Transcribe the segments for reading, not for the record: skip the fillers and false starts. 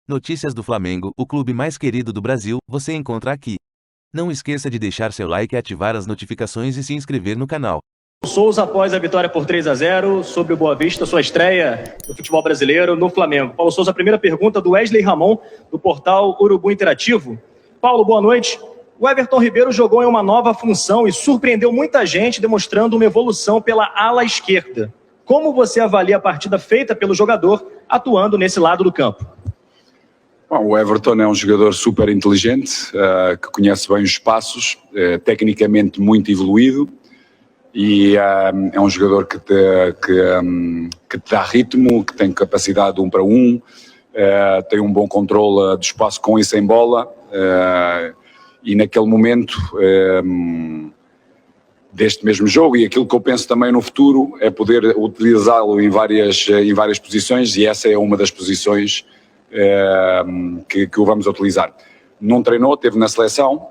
Notícias do Flamengo, o clube mais querido do Brasil, você encontra aqui. Não esqueça de deixar seu like, ativar as notificações e se inscrever no canal. Souza após a vitória por 3-0 sobre o Boa Vista, sua estreia no futebol brasileiro no Flamengo. Paulo Souza, a primeira pergunta do Wesley Ramon, do portal Urubu Interativo. Paulo, boa noite. O Everton Ribeiro jogou em uma nova função e surpreendeu muita gente, demonstrando uma evolução pela ala esquerda. Como você avalia a partida feita pelo jogador atuando nesse lado do campo? Bom, o Everton é um jogador super inteligente, que conhece bem os espaços, tecnicamente muito evoluído, e é um jogador que te dá ritmo, que tem capacidade de 1 para 1, tem um bom controle do espaço com e sem bola, e naquele momento deste mesmo jogo, e aquilo que eu penso também no futuro é poder utilizá-lo em várias posições, e essa é uma das posições que o vamos utilizar. Não treinou, esteve na seleção,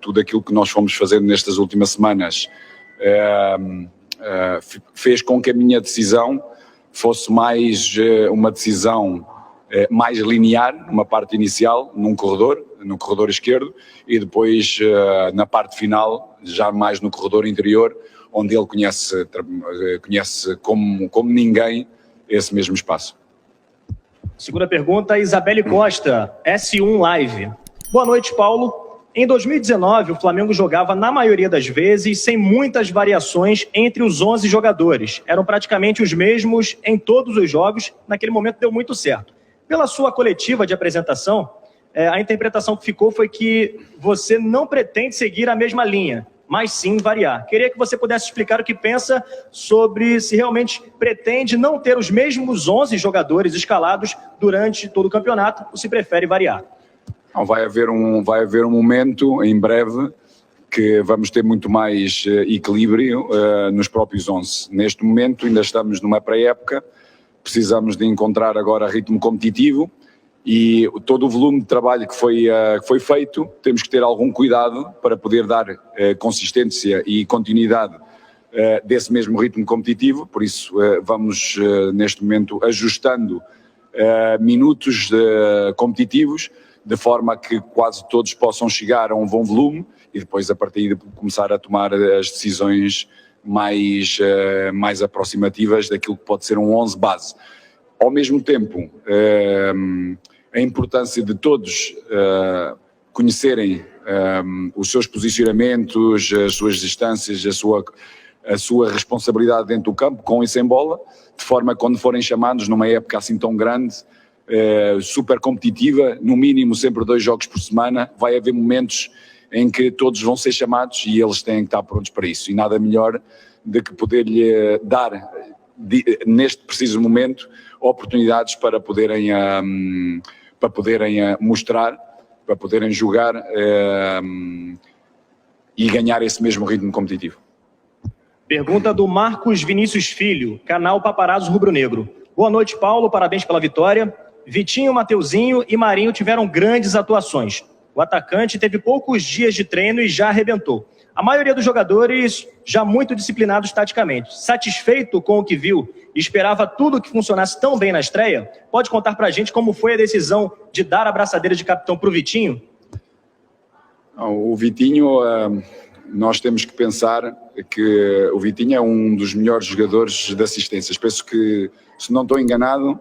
tudo aquilo que nós fomos fazendo nestas últimas semanas fez com que a minha decisão fosse mais uma decisão mais linear, numa parte inicial, no corredor esquerdo, e depois na parte final, já mais no corredor interior, onde ele conhece como ninguém esse mesmo espaço. Segunda pergunta, Isabelle Costa, S1 Live. Boa noite, Paulo. Em 2019, o Flamengo jogava, na maioria das vezes, sem muitas variações entre os 11 jogadores. Eram praticamente os mesmos em todos os jogos. Naquele momento deu muito certo. Pela sua coletiva de apresentação, a interpretação que ficou foi que você não pretende seguir a mesma linha, mas sim variar. Queria que você pudesse explicar o que pensa sobre se realmente pretende não ter os mesmos 11 jogadores escalados durante todo o campeonato, ou se prefere variar. Não, vai haver um momento, em breve, que vamos ter muito mais equilíbrio nos próprios 11. Neste momento ainda estamos numa pré-época, precisamos de encontrar agora ritmo competitivo, e todo o volume de trabalho que foi feito, temos que ter algum cuidado para poder dar consistência e continuidade desse mesmo ritmo competitivo. Por isso vamos neste momento ajustando minutos competitivos, de forma que quase todos possam chegar a um bom volume e depois a partir de começar a tomar as decisões mais aproximativas daquilo que pode ser um 11 base. Ao mesmo tempo, a importância de todos conhecerem os seus posicionamentos, as suas distâncias, a sua responsabilidade dentro do campo, com e sem bola, de forma que quando forem chamados numa época assim tão grande, super competitiva, no mínimo sempre 2 jogos por semana, vai haver momentos em que todos vão ser chamados e eles têm que estar prontos para isso. E nada melhor do que poder-lhe dar, neste preciso momento, oportunidades para poderem mostrar, para poderem jogar e ganhar esse mesmo ritmo competitivo. Pergunta do Marcos Vinícius Filho, canal Paparazzo Rubro Negro. Boa noite, Paulo, parabéns pela vitória. Vitinho, Mateuzinho e Marinho tiveram grandes atuações. O atacante teve poucos dias de treino e já arrebentou. A maioria dos jogadores já muito disciplinados taticamente. Satisfeito com o que viu e esperava tudo que funcionasse tão bem na estreia? Pode contar pra gente como foi a decisão de dar a braçadeira de capitão pro Vitinho? O Vitinho, nós temos que pensar que o Vitinho é um dos melhores jogadores de assistências. Penso que, se não estou enganado,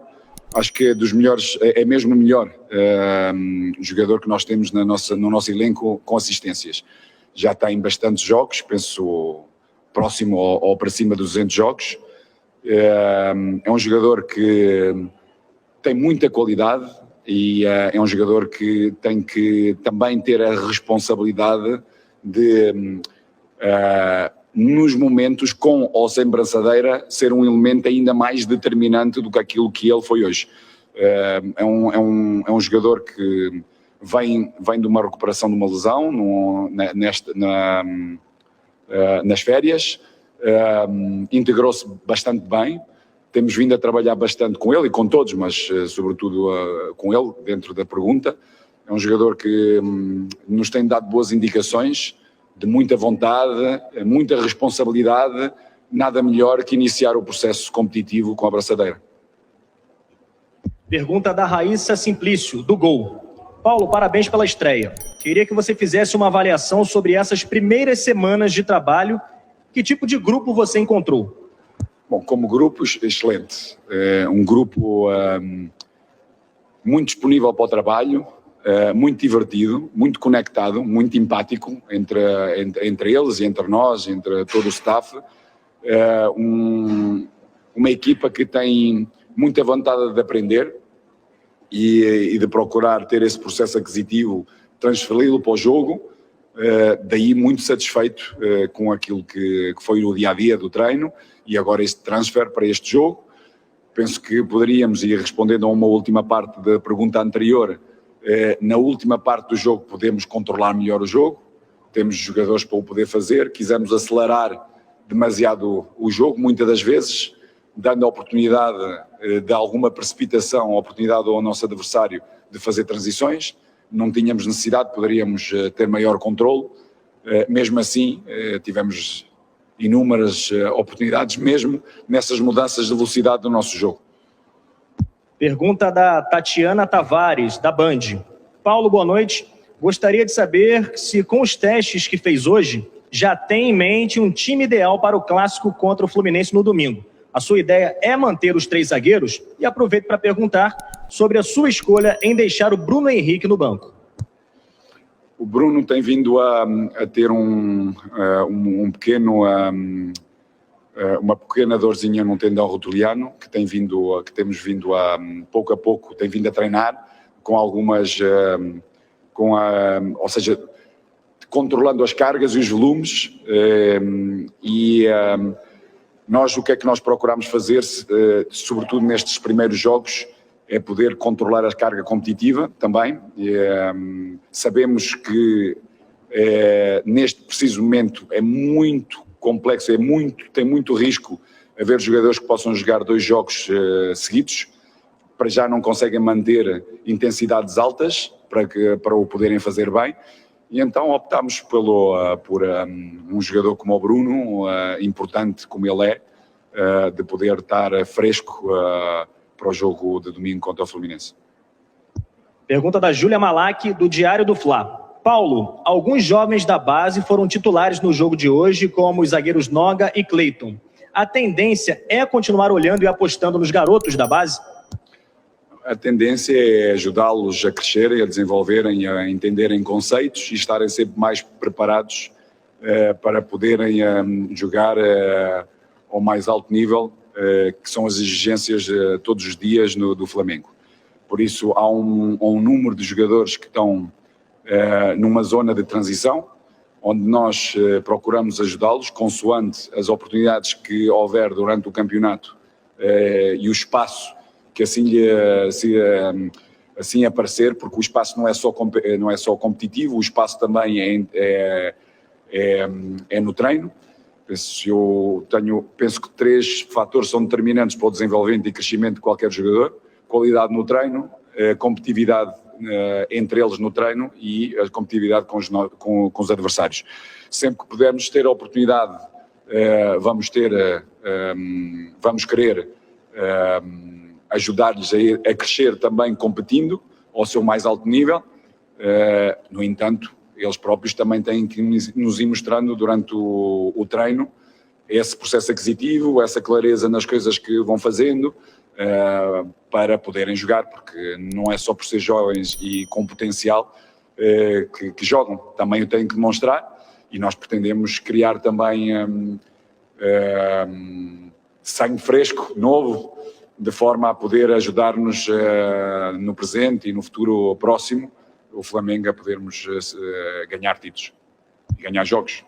acho que é dos melhores, é mesmo o melhor jogador que nós temos no nosso elenco com assistências. Já tem bastantes jogos, penso próximo ou para cima dos 200 jogos. É um jogador que tem muita qualidade e é um jogador que tem que também ter a responsabilidade de, nos momentos com ou sem braçadeira, ser um elemento ainda mais determinante do que aquilo que ele foi hoje. É um jogador que vem de uma recuperação de uma lesão nas férias, integrou-se bastante bem, temos vindo a trabalhar bastante com ele e com todos, mas sobretudo com ele, dentro da pergunta. É um jogador que nos tem dado boas indicações, de muita vontade, muita responsabilidade, nada melhor que iniciar o processo competitivo com a braçadeira. Pergunta da Raíssa Simplício, do Gol. Paulo, parabéns pela estreia. Queria que você fizesse uma avaliação sobre essas primeiras semanas de trabalho. Que tipo de grupo você encontrou? Bom, como grupo, excelente. Um grupo muito disponível para o trabalho, muito divertido, muito conectado, muito empático entre eles e entre nós, entre todo o staff. Uma equipa que tem muita vontade de aprender e de procurar ter esse processo aquisitivo, transferi-lo para o jogo, daí muito satisfeito com aquilo que foi o dia-a-dia do treino e agora este transfer para este jogo. Penso que poderíamos, e respondendo a uma última parte da pergunta anterior, na última parte do jogo podemos controlar melhor o jogo, temos jogadores para o poder fazer, quisemos acelerar demasiado o jogo, muitas das vezes, dando a oportunidade de alguma precipitação, a oportunidade ao nosso adversário de fazer transições. Não tínhamos necessidade, poderíamos ter maior controle. Mesmo assim, tivemos inúmeras oportunidades, mesmo nessas mudanças de velocidade do nosso jogo. Pergunta da Tatiana Tavares, da Band. Paulo, boa noite. Gostaria de saber se com os testes que fez hoje, já tem em mente um time ideal para o clássico contra o Fluminense no domingo. A sua ideia é manter os 3 zagueiros? E aproveito para perguntar sobre a sua escolha em deixar o Bruno Henrique no banco. O Bruno tem vindo a ter uma pequena dorzinha no tendão rotuliano, que temos vindo a pouco tem vindo a treinar com algumas, ou seja, controlando as cargas e os volumes, nós o que é que nós procuramos fazer, sobretudo nestes primeiros jogos, é poder controlar a carga competitiva também. Sabemos que neste preciso momento é muito complexo, tem muito risco haver jogadores que possam jogar 2 jogos seguidos, para já não conseguem manter intensidades altas para o poderem fazer bem, e então optámos por um jogador como o Bruno, importante como ele é, de poder estar fresco para o jogo de domingo contra o Fluminense. Pergunta da Júlia Malak, do Diário do Fla. Paulo, alguns jovens da base foram titulares no jogo de hoje, como os zagueiros Noga e Cleiton. A tendência é continuar olhando e apostando nos garotos da base? A tendência é ajudá-los a crescerem, a desenvolverem, a entenderem conceitos e estarem sempre mais preparados para poderem jogar ao mais alto nível, que são as exigências todos os dias do Flamengo. Por isso há um número de jogadores que estão numa zona de transição, onde nós procuramos ajudá-los consoante as oportunidades que houver durante o campeonato e o espaço que assim aparecer, porque o espaço não é só competitivo, o espaço também é no treino. Penso que 3 fatores são determinantes para o desenvolvimento e crescimento de qualquer jogador: qualidade no treino, competitividade entre eles no treino e a competitividade com os adversários. Sempre que pudermos ter a oportunidade, vamos querer ajudar-lhes a crescer também competindo ao seu mais alto nível. No entanto, eles próprios também têm que nos ir mostrando durante o treino esse processo aquisitivo, essa clareza nas coisas que vão fazendo, para poderem jogar, porque não é só por ser jovens e com potencial que jogam, também o têm que demonstrar, e nós pretendemos criar também sangue fresco, novo, de forma a poder ajudar-nos no presente e no futuro próximo, o Flamengo a podermos ganhar títulos e ganhar jogos.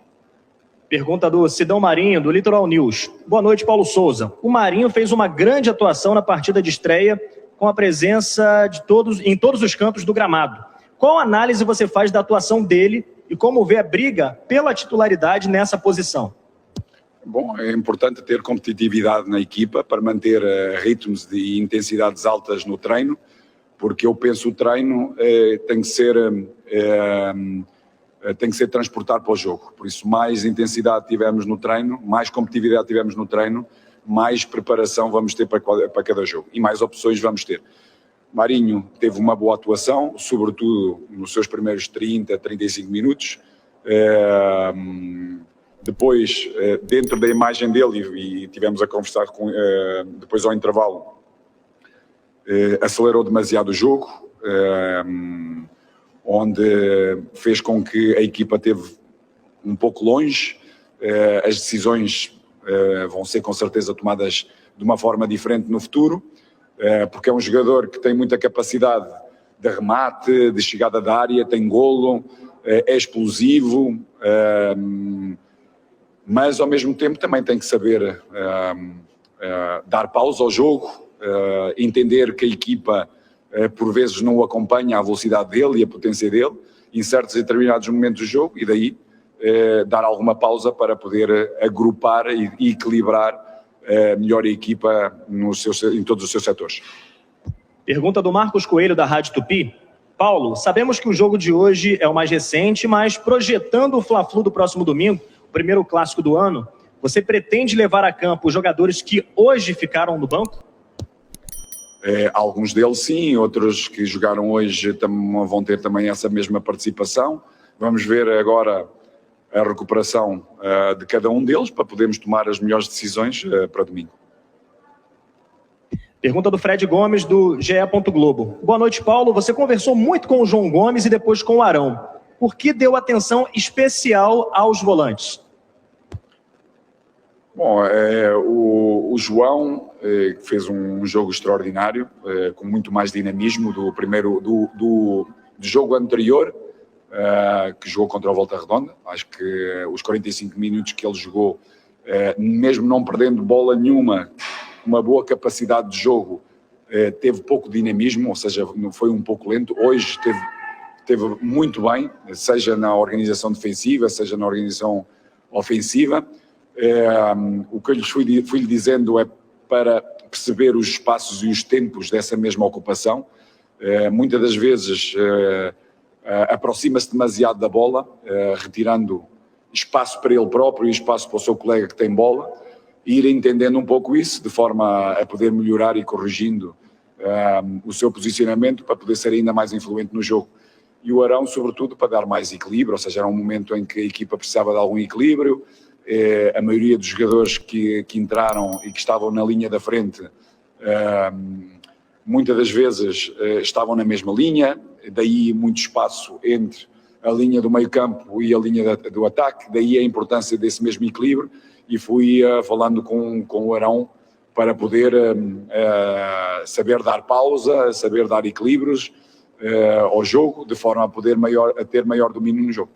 Pergunta do Sidão Marinho, do Litoral News. Boa noite, Paulo Souza. O Marinho fez uma grande atuação na partida de estreia, com a presença de em todos os cantos do gramado. Qual análise você faz da atuação dele e como vê a briga pela titularidade nessa posição? Bom, é importante ter competitividade na equipa para manter ritmos e intensidades altas no treino, porque eu penso que o treino tem que ser transportado para o jogo. Por isso, mais intensidade tivermos no treino, mais competitividade tivermos no treino, mais preparação vamos ter para cada jogo e mais opções vamos ter. Marinho teve uma boa atuação, sobretudo nos seus primeiros 30, 35 minutos. Depois, dentro da imagem dele, e tivemos a conversar com, depois ao intervalo, acelerou demasiado o jogo, onde fez com que a equipa esteve um pouco longe. As decisões vão ser com certeza tomadas de uma forma diferente no futuro, porque é um jogador que tem muita capacidade de remate, de chegada da área, tem golo, é explosivo, mas ao mesmo tempo também tem que saber dar pausa ao jogo, entender que a equipa por vezes não o acompanha a velocidade dele e a potência dele em certos e determinados momentos do jogo, e daí dar alguma pausa para poder agrupar e equilibrar melhor a equipa em todos os seus setores. Pergunta do Marcos Coelho, da Rádio Tupi. Paulo, sabemos que o jogo de hoje é o mais recente, mas projetando o Fla-Flu do próximo domingo, o primeiro clássico do ano, você pretende levar a campo os jogadores que hoje ficaram no banco? Alguns deles sim, outros que jogaram hoje vão ter também essa mesma participação. Vamos ver agora a recuperação de cada um deles para podermos tomar as melhores decisões para domingo. Pergunta do Fred Gomes, do GE. Globo. Boa noite, Paulo. Você conversou muito com o João Gomes e depois com o Arão. Por que deu atenção especial aos volantes? Bom, o João fez um jogo extraordinário, com muito mais dinamismo do jogo anterior, que jogou contra a Volta Redonda. Acho que os 45 minutos que ele jogou, mesmo não perdendo bola nenhuma, uma boa capacidade de jogo, teve pouco dinamismo, ou seja, foi um pouco lento. Hoje teve muito bem, seja na organização defensiva, seja na organização ofensiva. O que eu lhes fui lhe dizendo é para perceber os espaços e os tempos dessa mesma ocupação. Muitas das vezes aproxima-se demasiado da bola, retirando espaço para ele próprio e espaço para o seu colega que tem bola, e ir entendendo um pouco isso, de forma a poder melhorar e corrigindo o seu posicionamento para poder ser ainda mais influente no jogo. E o Arão, sobretudo, para dar mais equilíbrio, ou seja, era um momento em que a equipa precisava de algum equilíbrio. A maioria dos jogadores que entraram e que estavam na linha da frente, muitas das vezes estavam na mesma linha, daí muito espaço entre a linha do meio campo e a linha do ataque, daí a importância desse mesmo equilíbrio, e fui falando com o Arão para poder saber dar pausa, saber dar equilíbrios ao jogo, de forma a poder ter maior domínio no jogo.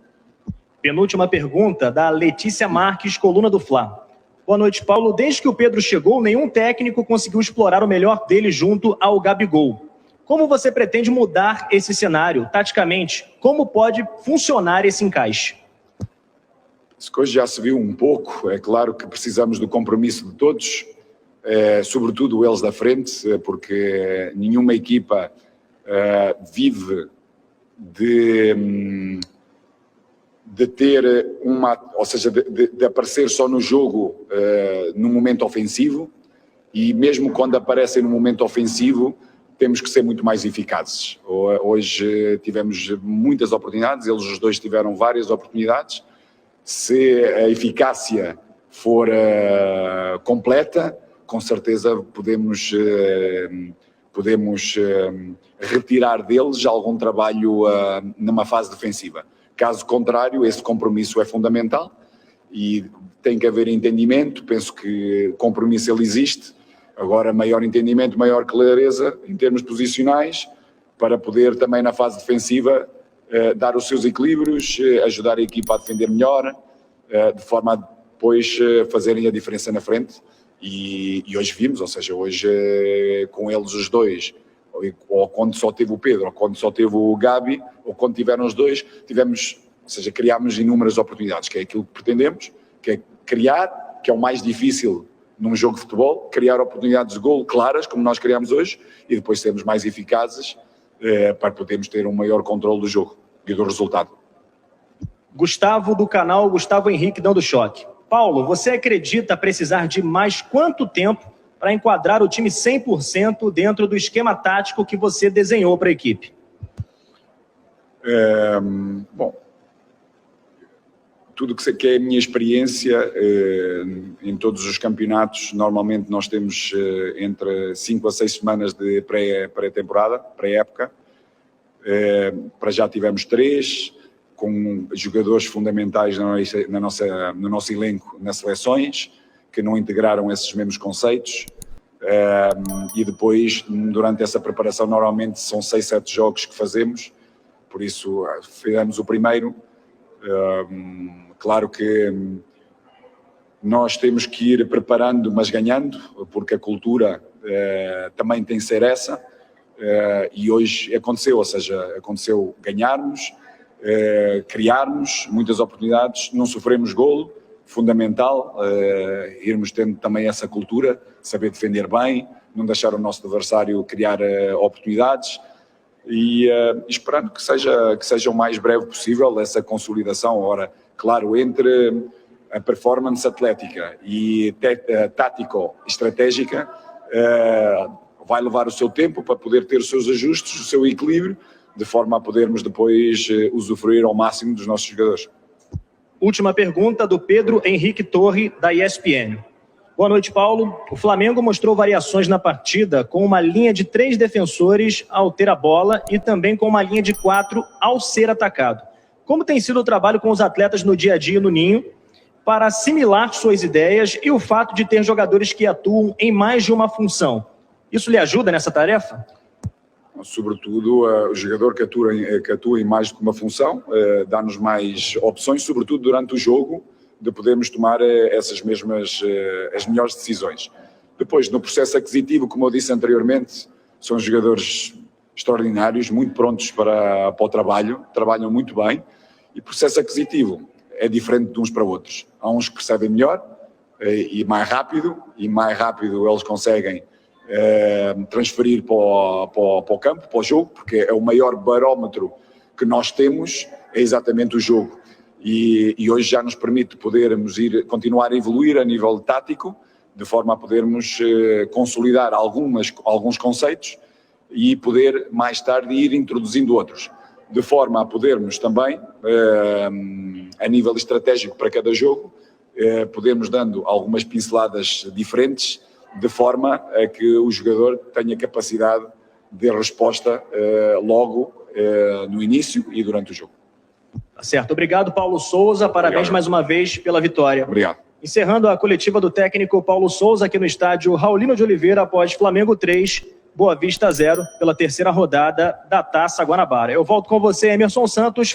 Penúltima pergunta, da Letícia Marques, coluna do Fla. Boa noite, Paulo. Desde que o Pedro chegou, nenhum técnico conseguiu explorar o melhor dele junto ao Gabigol. Como você pretende mudar esse cenário, taticamente? Como pode funcionar esse encaixe? Isso que hoje já se viu um pouco. É claro que precisamos do compromisso de todos, sobretudo eles da frente, porque nenhuma equipa vive de ter ou seja, de aparecer só no jogo no momento ofensivo, e mesmo quando aparecem no momento ofensivo temos que ser muito mais eficazes. Hoje tivemos muitas oportunidades, eles os dois tiveram várias oportunidades. Se a eficácia for completa, com certeza podemos retirar deles algum trabalho numa fase defensiva. Caso contrário, esse compromisso é fundamental e tem que haver entendimento. Penso que compromisso ele existe. Agora, maior entendimento, maior clareza em termos posicionais, para poder também na fase defensiva dar os seus equilíbrios, ajudar a equipa a defender melhor, de forma a depois fazerem a diferença na frente. E hoje vimos, ou seja, hoje com eles os dois, ou quando só teve o Pedro, ou quando só teve o Gabi, ou quando tiveram os dois, ou seja, criámos inúmeras oportunidades, que é aquilo que pretendemos, que é criar, que é o mais difícil num jogo de futebol, criar oportunidades de golo claras, como nós criámos hoje, e depois sermos mais eficazes para podermos ter um maior controle do jogo e do resultado. Gustavo, do canal Gustavo Henrique, dando choque. Paulo, você acredita precisar de mais quanto tempo para enquadrar o time 100% dentro do esquema tático que você desenhou para a equipe? Bom, tudo que é a minha experiência em todos os campeonatos, normalmente nós temos entre 5 a 6 semanas de pré-temporada, pré-época. Para já tivemos 3, com jogadores fundamentais no nosso elenco nas seleções, que não integraram esses mesmos conceitos. E depois, durante essa preparação, normalmente são 6, 7 jogos que fazemos, por isso fizemos o primeiro. Claro que nós temos que ir preparando, mas ganhando, porque a cultura também tem que ser essa, e hoje aconteceu, ou seja, aconteceu ganharmos, criarmos muitas oportunidades, não sofremos golo, fundamental, irmos tendo também essa cultura, saber defender bem, não deixar o nosso adversário criar oportunidades, e esperando que seja o mais breve possível essa consolidação. Ora, claro, entre a performance atlética e tático-estratégica, vai levar o seu tempo para poder ter os seus ajustes, o seu equilíbrio, de forma a podermos depois usufruir ao máximo dos nossos jogadores. Última pergunta do Pedro Henrique Torre, da ESPN. Boa noite, Paulo. O Flamengo mostrou variações na partida com uma linha de 3 defensores ao ter a bola e também com uma linha de 4 ao ser atacado. Como tem sido o trabalho com os atletas no dia a dia no Ninho para assimilar suas ideias e o fato de ter jogadores que atuam em mais de uma função? Isso lhe ajuda nessa tarefa? Sobretudo, o jogador que atua em mais do que uma função dá-nos mais opções, sobretudo durante o jogo, de podermos tomar essas mesmas, as melhores decisões. Depois, no processo aquisitivo, como eu disse anteriormente, são jogadores extraordinários, muito prontos para o trabalho, trabalham muito bem, e o processo aquisitivo é diferente de uns para outros. Há uns que percebem melhor e mais rápido eles conseguem transferir para o campo, para o jogo, porque é o maior barómetro que nós temos, é exatamente o jogo. E hoje já nos permite podermos continuar a evoluir a nível tático, de forma a podermos consolidar alguns conceitos e poder mais tarde ir introduzindo outros, de forma a podermos também, a nível estratégico para cada jogo, podermos dando algumas pinceladas diferentes, de forma a que o jogador tenha capacidade de resposta logo no início e durante o jogo. Tá certo. Obrigado, Paulo Souza. Parabéns mais uma vez pela vitória. Obrigado. Encerrando a coletiva do técnico Paulo Souza aqui no estádio Raulino de Oliveira após Flamengo 3, Boa Vista 0, pela terceira rodada da Taça Guanabara. Eu volto com você, Emerson Santos.